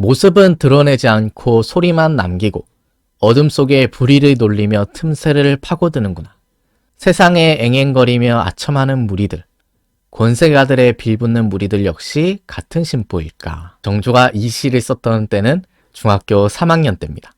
모습은 드러내지 않고 소리만 남기고 어둠 속에 부리를 놀리며 틈새를 파고드는구나. 세상에 앵앵거리며 아첨하는 무리들, 권세가들의 빌붙는 무리들 역시 같은 심보일까. 정조가 이 시를 썼던 때는 중학교 3학년 때입니다.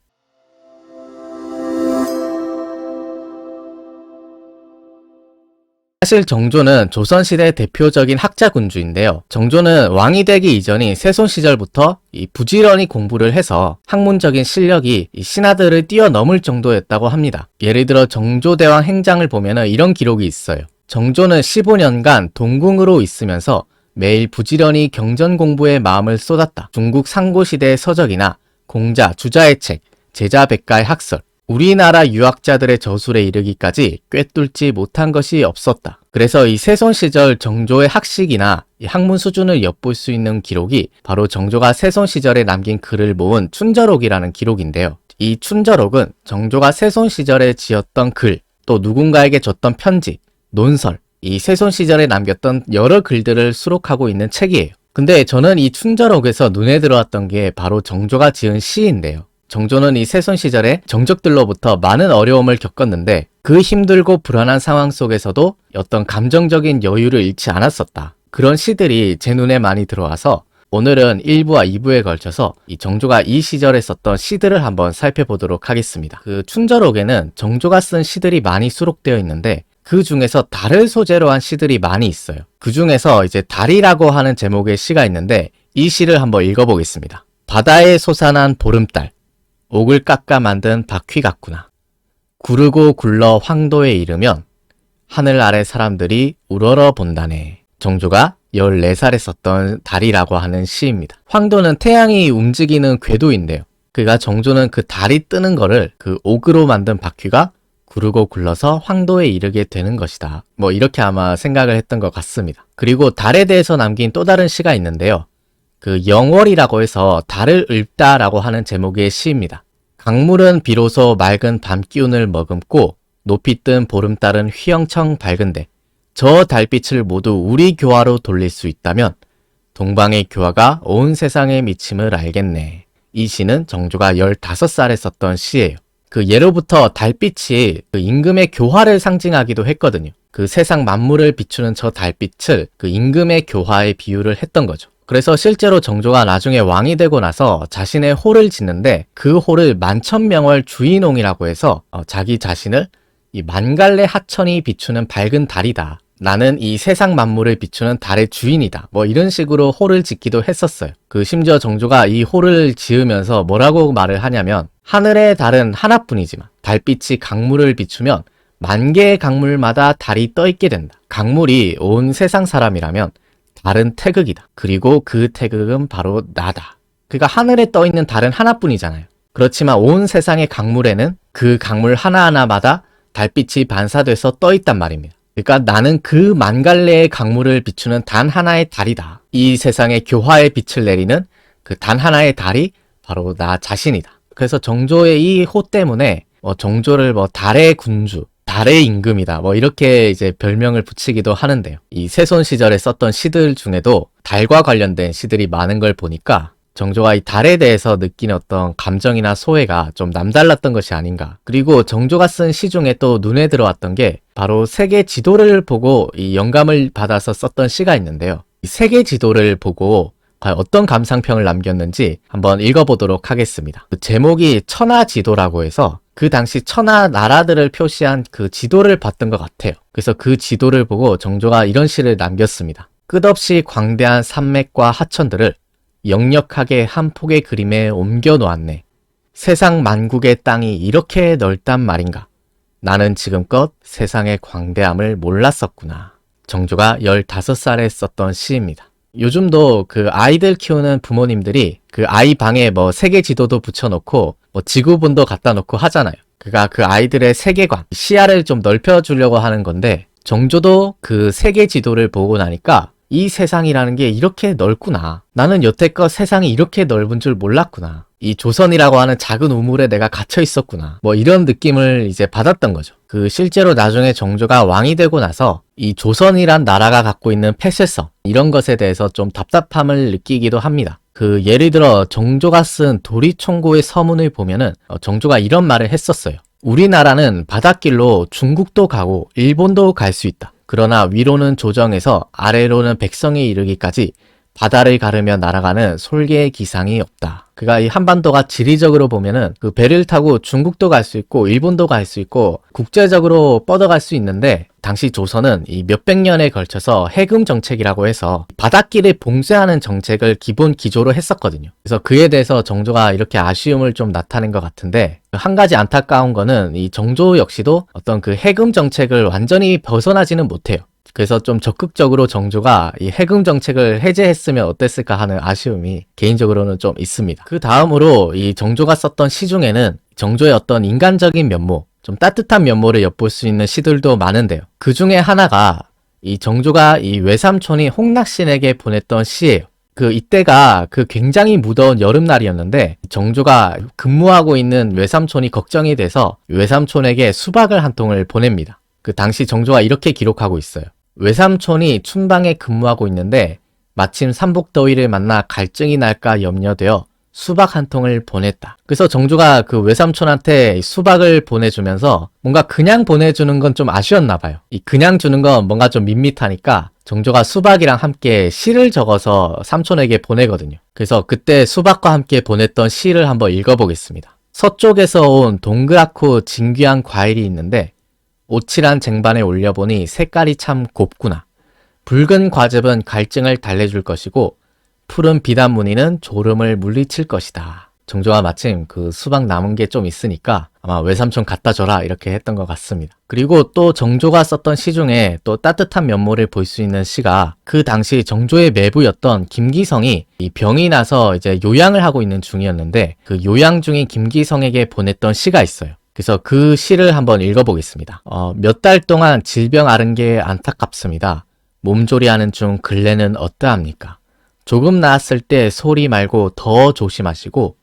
사실 정조는 조선시대 대표적인 학자군주인데요. 정조는 왕이 되기 이전인 세손 시절부터 부지런히 공부를 해서 학문적인 실력이 신하들을 뛰어넘을 정도였다고 합니다. 예를 들어 정조대왕 행장을 보면 이런 기록이 있어요. 정조는 15년간 동궁으로 있으면서 매일 부지런히 경전 공부에 마음을 쏟았다. 중국 상고시대의 서적이나 공자, 주자의 책, 제자백가의 학설, 우리나라 유학자들의 저술에 이르기까지 꿰뚫지 못한 것이 없었다. 그래서 이 세손 시절 정조의 학식이나 학문 수준을 엿볼 수 있는 기록이 바로 정조가 세손 시절에 남긴 글을 모은 춘저록이라는 기록인데요. 이 춘저록은 정조가 세손 시절에 지었던 글, 또 누군가에게 줬던 편지, 논설, 이 세손 시절에 남겼던 여러 글들을 수록하고 있는 책이에요. 근데 저는 이 춘저록에서 눈에 들어왔던 게 바로 정조가 지은 시인데요. 정조는 이 세손 시절에 정적들로부터 많은 어려움을 겪었는데 그 힘들고 불안한 상황 속에서도 어떤 감정적인 여유를 잃지 않았었다. 그런 시들이 제 눈에 많이 들어와서 오늘은 1부와 2부에 걸쳐서 이 정조가 이 시절에 썼던 시들을 한번 살펴보도록 하겠습니다. 그 춘저록에는 정조가 쓴 시들이 많이 수록되어 있는데 그 중에서 달을 소재로 한 시들이 많이 있어요. 그 중에서 이제 달이라고 하는 제목의 시가 있는데 이 시를 한번 읽어보겠습니다. 바다에 솟아난 보름달, 옥을 깎아 만든 바퀴 같구나. 구르고 굴러 황도에 이르면 하늘 아래 사람들이 우러러 본다네. 정조가 14살에 썼던 달이라고 하는 시입니다. 황도는 태양이 움직이는 궤도인데요. 그가 정조는 그 달이 뜨는 거를 그 옥으로 만든 바퀴가 구르고 굴러서 황도에 이르게 되는 것이다. 뭐 이렇게 아마 생각을 했던 것 같습니다. 그리고 달에 대해서 남긴 또 다른 시가 있는데요. 그 영월이라고 해서 달을 읊다라고 하는 제목의 시입니다. 강물은 비로소 맑은 밤 기운을 머금고 높이 뜬 보름달은 휘영청 밝은데 저 달빛을 모두 우리 교화로 돌릴 수 있다면 동방의 교화가 온 세상에 미침을 알겠네. 이 시는 정조가 15살에 썼던 시예요. 그 예로부터 달빛이 그 임금의 교화를 상징하기도 했거든요. 그 세상 만물을 비추는 저 달빛을 그 임금의 교화에 비유를 했던 거죠. 그래서 실제로 정조가 나중에 왕이 되고 나서 자신의 호를 짓는데 그 호를 만천명월 주인홍이라고 해서 자기 자신을 이 만갈래 하천이 비추는 밝은 달이다. 나는 이 세상 만물을 비추는 달의 주인이다. 뭐 이런 식으로 호를 짓기도 했었어요. 그 심지어 정조가 이 호를 지으면서 뭐라고 말을 하냐면 하늘의 달은 하나뿐이지만 달빛이 강물을 비추면 만 개의 강물마다 달이 떠있게 된다. 강물이 온 세상 사람이라면 달은 태극이다. 그리고 그 태극은 바로 나다. 그러니까 하늘에 떠있는 달은 하나뿐이잖아요. 그렇지만 온 세상의 강물에는 그 강물 하나하나마다 달빛이 반사돼서 떠있단 말입니다. 그러니까 나는 그 만갈래의 강물을 비추는 단 하나의 달이다. 이 세상에 교화의 빛을 내리는 그 단 하나의 달이 바로 나 자신이다. 그래서 정조의 이 호 때문에 정조를 달의 군주, 달의 임금이다. 이렇게 이제 별명을 붙이기도 하는데요. 이 세손 시절에 썼던 시들 중에도 달과 관련된 시들이 많은 걸 보니까 정조가 이 달에 대해서 느낀 어떤 감정이나 소회가 좀 남달랐던 것이 아닌가. 그리고 정조가 쓴 시 중에 또 눈에 들어왔던 게 바로 세계 지도를 보고 이 영감을 받아서 썼던 시가 있는데요. 이 세계 지도를 보고 과연 어떤 감상평을 남겼는지 한번 읽어보도록 하겠습니다. 그 제목이 천하지도라고 해서 그 당시 천하 나라들을 표시한 그 지도를 봤던 것 같아요. 그래서 그 지도를 보고 정조가 이런 시를 남겼습니다. 끝없이 광대한 산맥과 하천들을 역력하게 한 폭의 그림에 옮겨 놓았네. 세상 만국의 땅이 이렇게 넓단 말인가. 나는 지금껏 세상의 광대함을 몰랐었구나. 정조가 15살에 썼던 시입니다. 요즘도 그 아이들 키우는 부모님들이 그 아이 방에 세계 지도도 붙여놓고 지구본도 갖다 놓고 하잖아요. 그러니까 그 아이들의 세계관, 시야를 좀 넓혀주려고 하는 건데 정조도 그 세계 지도를 보고 나니까 이 세상이라는 게 이렇게 넓구나. 나는 여태껏 세상이 이렇게 넓은 줄 몰랐구나. 이 조선이라고 하는 작은 우물에 내가 갇혀 있었구나. 이런 느낌을 이제 받았던 거죠. 그 실제로 나중에 정조가 왕이 되고 나서 이 조선이란 나라가 갖고 있는 폐쇄성, 이런 것에 대해서 좀 답답함을 느끼기도 합니다. 그 예를 들어 정조가 쓴 도리총고의 서문을 보면은 정조가 이런 말을 했었어요. 우리나라는 바닷길로 중국도 가고 일본도 갈 수 있다. 그러나 위로는 조정에서 아래로는 백성에 이르기까지 바다를 가르며 날아가는 솔개의 기상이 없다. 그러니까 이 한반도가 지리적으로 보면은 그 배를 타고 중국도 갈 수 있고 일본도 갈 수 있고 국제적으로 뻗어갈 수 있는데, 당시 조선은 이 몇백 년에 걸쳐서 해금 정책이라고 해서 바닷길을 봉쇄하는 정책을 기본 기조로 했었거든요. 그래서 그에 대해서 정조가 이렇게 아쉬움을 좀 나타낸 것 같은데, 한 가지 안타까운 거는 이 정조 역시도 어떤 그 해금 정책을 완전히 벗어나지는 못해요. 그래서 좀 적극적으로 정조가 이 해금 정책을 해제했으면 어땠을까 하는 아쉬움이 개인적으로는 좀 있습니다. 그 다음으로 이 정조가 썼던 시 중에는 정조의 어떤 인간적인 면모, 좀 따뜻한 면모를 엿볼 수 있는 시들도 많은데요. 그 중에 하나가 이 정조가 이 외삼촌이 홍낙신에게 보냈던 시예요. 이때가 굉장히 무더운 여름날이었는데 정조가 근무하고 있는 외삼촌이 걱정이 돼서 외삼촌에게 수박을 한 통을 보냅니다. 당시 정조가 이렇게 기록하고 있어요. 외삼촌이 춘방에 근무하고 있는데 마침 삼복더위를 만나 갈증이 날까 염려되어 수박 한 통을 보냈다. 그래서 정조가 외삼촌한테 수박을 보내주면서 뭔가 그냥 보내주는 건 좀 아쉬웠나 봐요. 그냥 주는 건 뭔가 좀 밋밋하니까 정조가 수박이랑 함께 시를 적어서 삼촌에게 보내거든요. 그래서 그때 수박과 함께 보냈던 시를 한번 읽어보겠습니다. 서쪽에서 온 동그랗고 진귀한 과일이 있는데 오칠한 쟁반에 올려보니 색깔이 참 곱구나. 붉은 과즙은 갈증을 달래줄 것이고 푸른 비단 무늬는 졸음을 물리칠 것이다. 정조가 마침 수박 남은 게 좀 있으니까 아마 외삼촌 갖다 줘라 이렇게 했던 것 같습니다. 그리고 또 정조가 썼던 시 중에 또 따뜻한 면모를 볼 수 있는 시가 그 당시 정조의 매부였던 김기성이 이 병이 나서 이제 요양을 하고 있는 중이었는데 그 요양 중인 김기성에게 보냈던 시가 있어요. 그래서 그 시를 한번 읽어보겠습니다. 몇 달 동안 질병 앓은 게 안타깝습니다. 몸조리하는 중 근래는 어떠합니까? 조금 나았을 때 소리 말고 더 조심하시고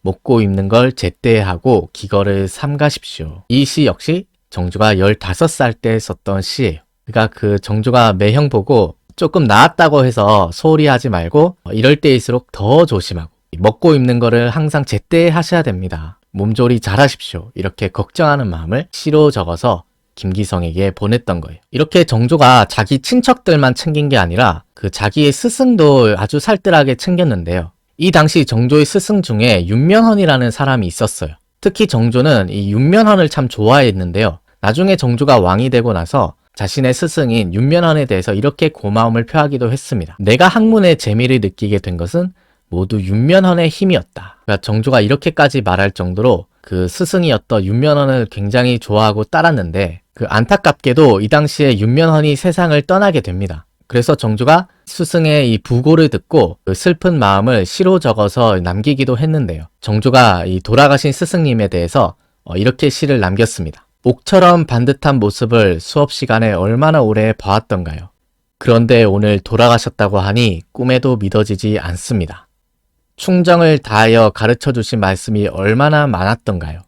먹고 입는 걸 제때 하고 기거를 삼가십시오. 이 시 역시 정조가 15살 때 썼던 시예요. 그러니까 정조가 매형 보고 조금 나았다고 해서 소리하지 말고 이럴 때일수록 더 조심하고 먹고 입는 거를 항상 제때 하셔야 됩니다. 몸조리 잘하십시오. 이렇게 걱정하는 마음을 시로 적어서 김기성에게 보냈던 거예요. 이렇게 정조가 자기 친척들만 챙긴 게 아니라 자기의 스승도 아주 살뜰하게 챙겼는데요. 이 당시 정조의 스승 중에 윤면헌이라는 사람이 있었어요. 특히 정조는 이 윤면헌을 참 좋아했는데요. 나중에 정조가 왕이 되고 나서 자신의 스승인 윤면헌에 대해서 이렇게 고마움을 표하기도 했습니다. 내가 학문의 재미를 느끼게 된 것은 모두 윤면헌의 힘이었다. 그러니까 정조가 이렇게까지 말할 정도로 스승이었던 윤면헌을 굉장히 좋아하고 따랐는데 안타깝게도 이 당시에 윤면헌이 세상을 떠나게 됩니다. 그래서 정조가 스승의 이 부고를 듣고 슬픈 마음을 시로 적어서 남기기도 했는데요. 정조가 이 돌아가신 스승님에 대해서 이렇게 시를 남겼습니다. 옥처럼 반듯한 모습을 수업 시간에 얼마나 오래 봐왔던가요? 그런데 오늘 돌아가셨다고 하니 꿈에도 믿어지지 않습니다. 충정을 다하여 가르쳐 주신 말씀이 얼마나 많았던가요?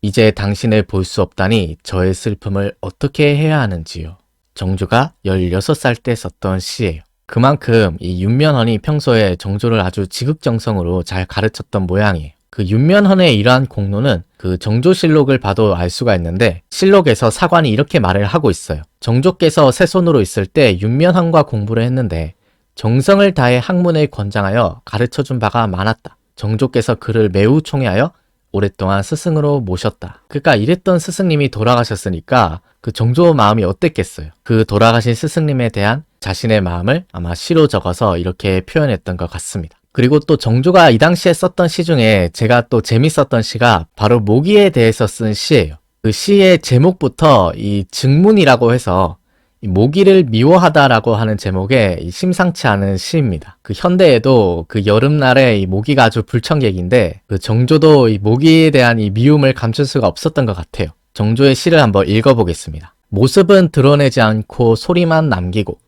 이제 당신을 볼 수 없다니 저의 슬픔을 어떻게 해야 하는지요. 정조가 16살 때 썼던 시예요. 그만큼 이 윤면헌이 평소에 정조를 아주 지극정성으로 잘 가르쳤던 모양이에요. 윤면헌의 이러한 공로는 정조실록을 봐도 알 수가 있는데 실록에서 사관이 이렇게 말을 하고 있어요. 정조께서 새손으로 있을 때 윤면헌과 공부를 했는데 정성을 다해 학문을 권장하여 가르쳐준 바가 많았다. 정조께서 그를 매우 총애하여 오랫동안 스승으로 모셨다. 그러니까 이랬던 스승님이 돌아가셨으니까 정조 마음이 어땠겠어요. 돌아가신 스승님에 대한 자신의 마음을 아마 시로 적어서 이렇게 표현했던 것 같습니다. 그리고 또 정조가 이 당시에 썼던 시 중에 제가 또 재밌었던 시가 바로 모기에 대해서 쓴 시예요. 시의 제목부터 이 증문이라고 해서 모기를 미워하다라고 하는 제목의 심상치 않은 시입니다. 현대에도 여름날에 이 모기가 아주 불청객인데 정조도 이 모기에 대한 이 미움을 감출 수가 없었던 것 같아요. 정조의 시를 한번 읽어보겠습니다. 모습은 드러내지 않고 소리만 남기고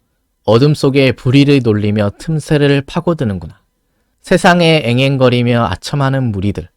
어둠 속에 부리를 놀리며 틈새를 파고드는구나. 세상에 앵앵거리며 아첨하는 무리들,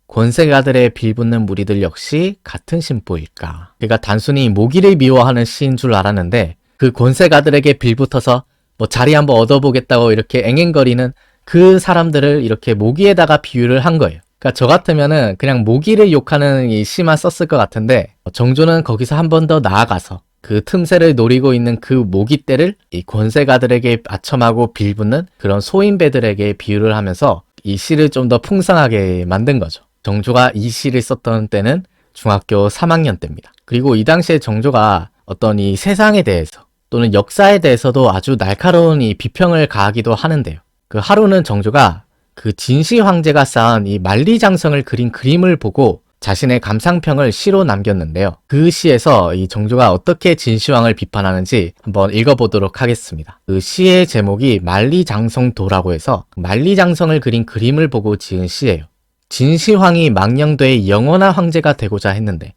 권세가들의 빌붙는 무리들 역시 같은 심보일까. 그러니까 단순히 모기를 미워하는 시인 줄 알았는데 권세가들에게 빌붙어서 자리 한번 얻어보겠다고 이렇게 앵앵거리는 그 사람들을 이렇게 모기에다가 비유를 한 거예요. 그러니까 저 같으면은 그냥 모기를 욕하는 이 시만 썼을 것 같은데 정조는 거기서 한 번 더 나아가서 그 틈새를 노리고 있는 그 모기떼를 이 권세가들에게 아첨하고 빌붙는 그런 소인배들에게 비유를 하면서 이 시를 좀 더 풍성하게 만든 거죠. 정조가 이 시를 썼던 때는 중학교 3학년 때입니다. 그리고 이 당시에 정조가 어떤 이 세상에 대해서 또는 역사에 대해서도 아주 날카로운 이 비평을 가하기도 하는데요. 그 하루는 정조가 그 진시 황제가 쌓은 이 만리장성을 그린 그림을 보고 자신의 감상평을 시로 남겼는데요. 그 시에서 이 정조가 어떻게 진시황을 비판하는지 한번 읽어보도록 하겠습니다. 그 시의 제목이 만리장성도라고 해서 만리장성을 그린 그림을 보고 지은 시예요. 진시황이 망령도의 영원한 황제가 되고자 했는데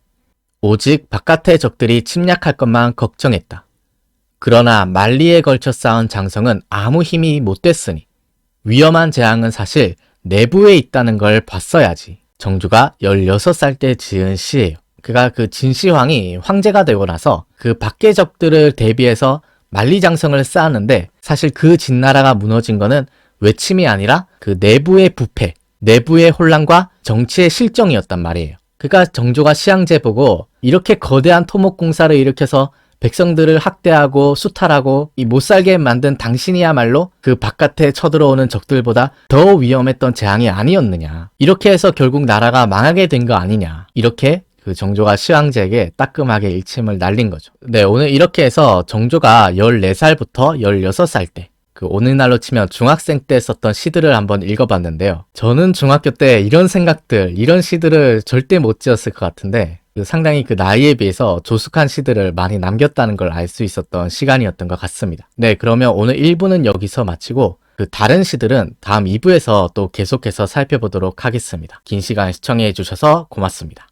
오직 바깥의 적들이 침략할 것만 걱정했다. 그러나 만리에 걸쳐 쌓은 장성은 아무 힘이 못 됐으니 위험한 재앙은 사실 내부에 있다는 걸 봤어야지. 정조가 16살 때 지은 시예요. 그가 그 진시황이 황제가 되고 나서 그 밖의 적들을 대비해서 만리장성을 쌓았는데 사실 그 진나라가 무너진 거는 외침이 아니라 그 내부의 부패, 내부의 혼란과 정치의 실정이었단 말이에요. 그가 정조가 시황제 보고 이렇게 거대한 토목공사를 일으켜서 백성들을 학대하고 수탈하고 이 못살게 만든 당신이야말로 그 바깥에 쳐들어오는 적들보다 더 위험했던 재앙이 아니었느냐. 이렇게 해서 결국 나라가 망하게 된 거 아니냐. 이렇게 그 정조가 시황제에게 따끔하게 일침을 날린 거죠. 네, 오늘 이렇게 해서 정조가 14살부터 16살 때 그 오늘날로 치면 중학생 때 썼던 시들을 한번 읽어봤는데요. 저는 중학교 때 이런 생각들, 이런 시들을 절대 못 지었을 것 같은데 상당히 그 나이에 비해서 조숙한 시들을 많이 남겼다는 걸 알 수 있었던 시간이었던 것 같습니다. 네, 그러면 오늘 1부는 여기서 마치고 그 다른 시들은 다음 2부에서 또 계속해서 살펴보도록 하겠습니다. 긴 시간 시청해 주셔서 고맙습니다.